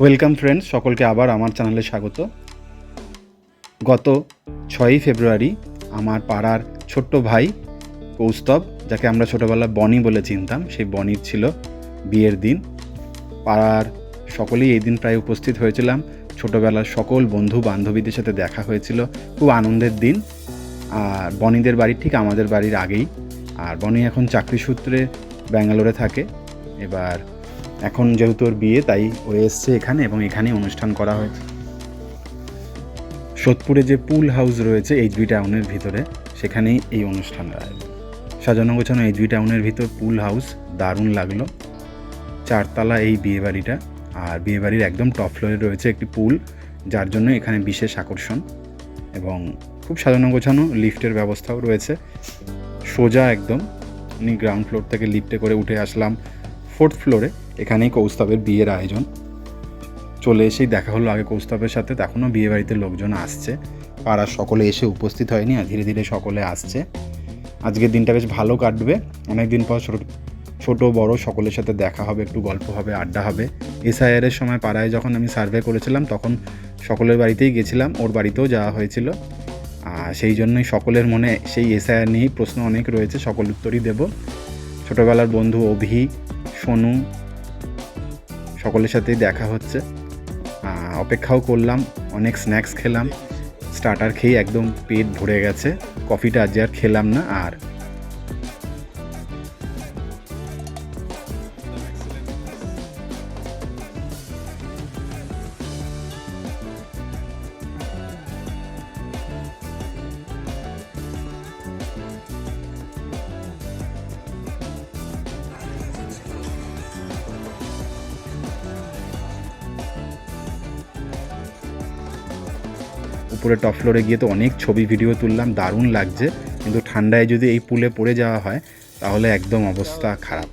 Welcome friends, সকলকে আবার আমার চ্যানেলে স্বাগত। গত 6ই ফেব্রুয়ারি আমার পাড়ার ছোট্ট ভাই কৌস্তব, যাকে আমরা ছোটোবেলা বনি বলে চিনতাম, সেই বনির ছিল বিয়ের দিন। পাড়ার সকলেই এই দিন প্রায় উপস্থিত হয়েছিলাম। ছোটোবেলার সকল বন্ধু বান্ধবীদের সাথে দেখা হয়েছিল। খুব আনন্দের দিন। আর বনিদের বাড়ি ঠিক আমাদের বাড়ির আগেই। আর বনি এখন চাকরি সূত্রে ব্যাঙ্গালোরে থাকে। এবার এখন যেহেতু ওর বিয়ে, তাই ও এসছে এখানে এবং এখানেই অনুষ্ঠান করা হয়েছে। সোদপুরে যে পুল হাউস রয়েছে এইচবি টাউনের ভিতরে, সেখানেই এই অনুষ্ঠানের আয়োজন। সাজানো গোছানো এইচবি টাউনের ভিতর পুল হাউস, দারুণ লাগলো। 4তলা এই বিয়েবাড়িটা, আর বিয়েবাড়ির একদম টপ ফ্লোরে রয়েছে একটি পুল, যার জন্য এখানে বিশেষ আকর্ষণ। এবং খুব সাজানো গোছানো, লিফটের ব্যবস্থাও রয়েছে। সোজা একদম গ্রাউন্ড ফ্লোর থেকে লিফটে করে উঠে আসলাম 4th ফ্লোরে। এখানেই কৌস্তবের বিয়ের আয়োজন। চলে এসেই দেখা হলো আগে কৌস্তবের সাথে, তখনও বিয়েবাড়িতে লোকজন আসছে। পাড়ার সকলে এসে উপস্থিত হয়নি, আর ধীরে ধীরে সকলে আসছে। আজকের দিনটা বেশ ভালো কাটবে। অনেক দিন পর ছোট বড় সকলের সাথে দেখা হবে, একটু গল্প হবে, আড্ডা হবে। এসআইআরের সময় পাড়ায় যখন আমি সার্ভে করেছিলাম, তখন সকলের বাড়িতেই গেছিলাম, ওর বাড়িতেও যাওয়া হয়েছিল। সেই জন্যই সকলের মনে সেই এসআইআর নিয়েই প্রশ্ন অনেক রয়েছে, সকল উত্তরই দেব। ছোটোবেলার বন্ধু অভি, সোনু, সকলের সাথেই দেখা হচ্ছে। অপেক্ষাও করলাম, অনেক স্ন্যাক্স খেলাম। স্টার্টার খেয়ে একদম পেট ভরে গেছে। কফিটা আজ আর খেলাম না। আর উপরে টপ ফ্লোরে গিয়ে তো অনেক ছবি ভিডিও তুললাম, দারুণ লাগছে। কিন্তু ঠান্ডায় যদি এই পুলে পড়ে যাওয়া হয় তাহলে একদম অবস্থা খারাপ।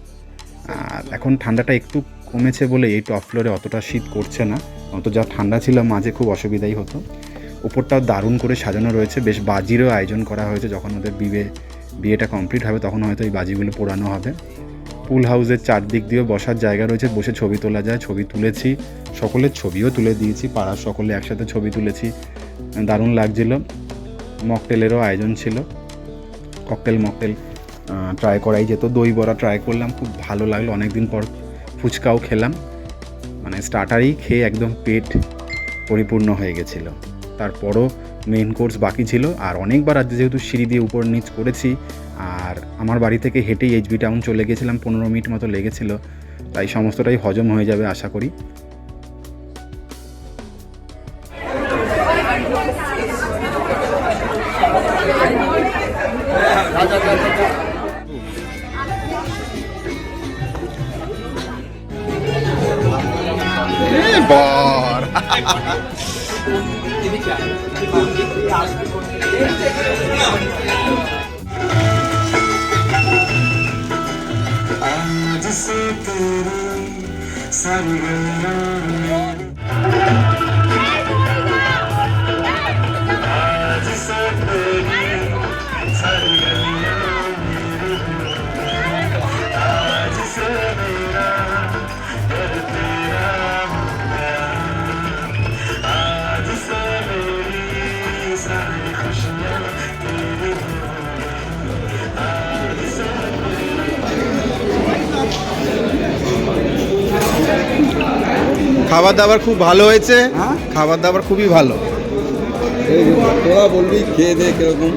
আর এখন ঠান্ডাটা একটু কমেছে বলে এই টপ ফ্লোরে অতটা শীত করছে না, অত যা ঠান্ডা ছিল মাঝে খুব অসুবিধাই হতো। উপরটাও দারুণ করে সাজানো রয়েছে, বেশ বাজিরও আয়োজন করা হয়েছে। যখন ওদের বিয়েটা কমপ্লিট হবে তখন হয়তো এই বাজিগুলো পোড়ানো হবে। পুল হাউসের চারদিক দিয়ে বসার জায়গা রয়েছে, বসে ছবি তোলা যায়। ছবি তুলেছি, সকলের ছবিও তুলে দিয়েছি, পাড়ার সকলে একসাথে ছবি তুলেছি, দারুণ লাগছিল। মকটেলেরও আয়োজন ছিল, ককটেল ট্রাই করাই যেত। দই বড়া ট্রাই করলাম, খুব ভালো লাগলো। অনেকদিন পর ফুচকাও খেলাম, মানে স্টার্টারই খেয়ে একদম পেট পরিপূর্ণ হয়ে গেছিলো। তারপরও মেইন কোর্স বাকি ছিল। আর অনেকবার আজ যেহেতু সিঁড়ি দিয়ে উপর নিচ করেছি, আর আমার বাড়ি থেকে হেঁটেই এইচবি টাউন চলে গেছিলাম, 15 মিনিট মতো লেগেছিল, তাই সমস্তটাই হজম হয়ে যাবে আশা করি। বর খাবার দাবার খুব ভালো হয়েছে। খাবার দাবার খুবই ভালো। তোরা বলবি খেয়ে দে কিরকম।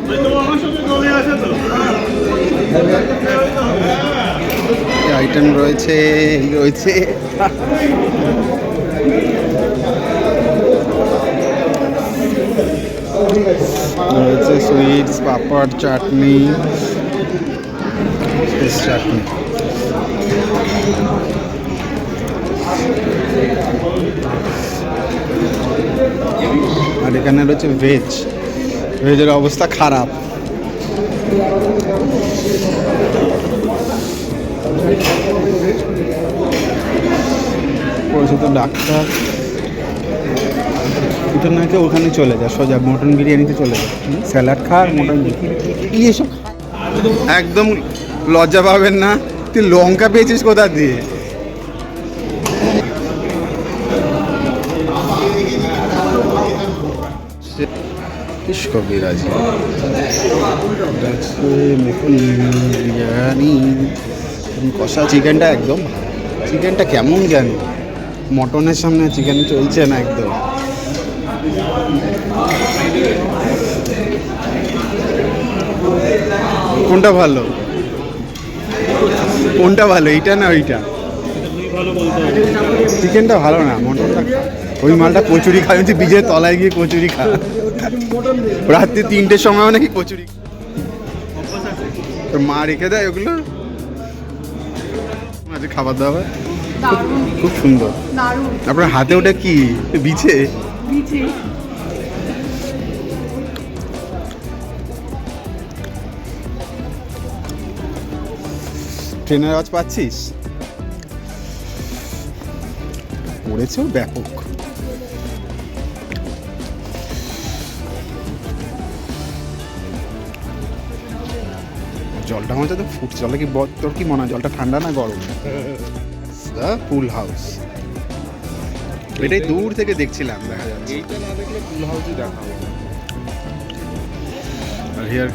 আইটেম রয়েছে, রয়েছে রয়েছে সুইটস, পাপড়, চাটনি, চাটনি। আর এখানে রয়েছে ভেজের অবস্থা খারাপ। পরিচিত ডাক্তার, এটা নাকি ওখানে চলে যায়, সোজা মটন বিরিয়ানিতে চলে যায়। স্যালাড খা, মটন বিরিয়ানি এসব একদম লজ্জা পাবেন না। তুই লঙ্কা পেয়েছিস কোথা দিয়ে? इसको बिराजी বিরিয়ানি কষা চিকেনটা একদম চিকেনটা কেমন জানি মটনের সামনে চিকেন চলছে না একদম। কোনটা ভালো কোনটা ভালো এইটা না ওইটা? চিকেনটা ভালো না, মটনটা ওই মালটা কচুরি খাই বীজের তলায় গিয়ে কচুরি খা রাত্রি 3টের সময় নাকি কচুরি তোর মা রেখে দেয় ওগুলো। আজকে খাবার দাবার খুব সুন্দর। আপনার হাতে ওটা কি বিছে? ট্রেনের আওয়াজ পাচ্ছিস? পড়েছেও ব্যাপক। জলটা আমার তো ফুটছে, জলটা কি তোর কি মনে হয় জলটা ঠান্ডা না গরম? পুল হাউস এটাই দূর থেকে দেখছিলাম, দেখা যাচ্ছে। এইটা না দেখলে পুল হাউসই দেখা হবে। আর হিয়ার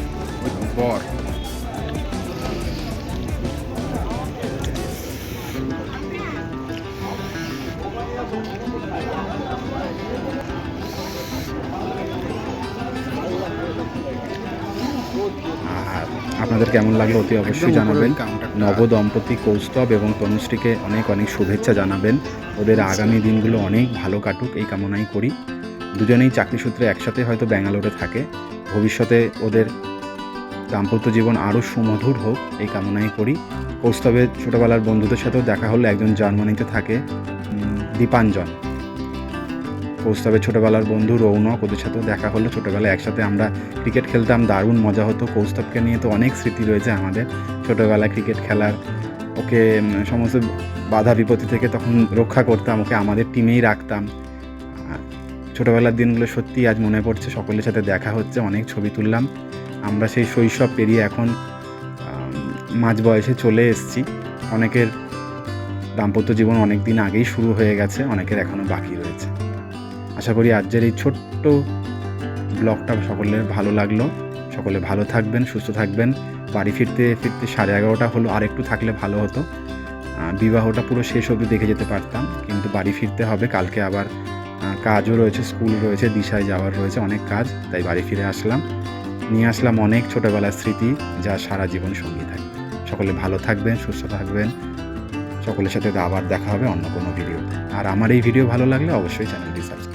বর আর আপনাদের কেমন লাগলো অতি অবশ্যই জানাবেন। নবদম্পতি কৌস্তব এবং তনুশ্রীকে অনেক অনেক শুভেচ্ছা জানাবেন। ওদের আগামী দিনগুলো অনেক ভালো কাটুক এই কামনাই করি। দুজনেই চাকরি সূত্রে একসাথে হয়তো ব্যাঙ্গালোরে থাকে, ভবিষ্যতে ওদের দাম্পত্য জীবন আরও সুমধুর হোক এই কামনাই করি। কৌস্তবের ছোটোবেলার বন্ধুদের সাথেও দেখা হলো, একজন জার্মানিতে থাকে দীপাঞ্জন। কৌস্তবের ছোটোবেলার বন্ধু রৌনক, ওদের সাথেও দেখা হলো। ছোটোবেলায় একসাথে আমরা ক্রিকেট খেলতাম, দারুণ মজা হতো। কৌস্তবকে নিয়ে তো অনেক স্মৃতি রয়েছে আমাদের ছোটোবেলায় ক্রিকেট খেলার। ওকে সমস্ত বাধা বিপত্তি থেকে তখন রক্ষা করতাম, ওকে আমাদের টিমেই রাখতাম। ছোটোবেলার দিনগুলো সত্যি আজ মনে পড়ছে, সকলের সাথে দেখা হচ্ছে, অনেক ছবি তুললাম। আমরা সেই শৈশব পেরিয়ে এখন মাঝ বয়সে চলে এসেছি। অনেকের দাম্পত্য জীবন অনেক দিন আগেই শুরু হয়ে গেছে, অনেকের এখনও বাকি রয়েছে। আশা করি আজকের এই ছোট্ট ব্লগটা সকলের ভালো লাগলো। সকলে ভালো থাকবেন, সুস্থ থাকবেন। বাড়ি ফিরতে 11:30 হলো, আর একটু থাকলে ভালো হতো। বিবাহটা পুরো শেষ অবধি দেখে যেতে পারতাম, কিন্তু বাড়ি ফিরতে হবে। কালকে আবার কাজও রয়েছে, স্কুল রয়েছে, দিশায় যাওয়ার রয়েছে, অনেক কাজ। তাই বাড়ি ফিরে আসলাম, নিয়ে আসলাম অনেক ছোটোবেলার স্মৃতি যা সারা জীবন সঙ্গী থাকবে। সকলে ভালো থাকবেন, সুস্থ থাকবেন। সকলের সাথে আবার দেখা হবে অন্য কোনো ভিডিও। আর আমার এই ভিডিও ভালো লাগলে অবশ্যই চ্যানেলটি সাবস্ক্রাইব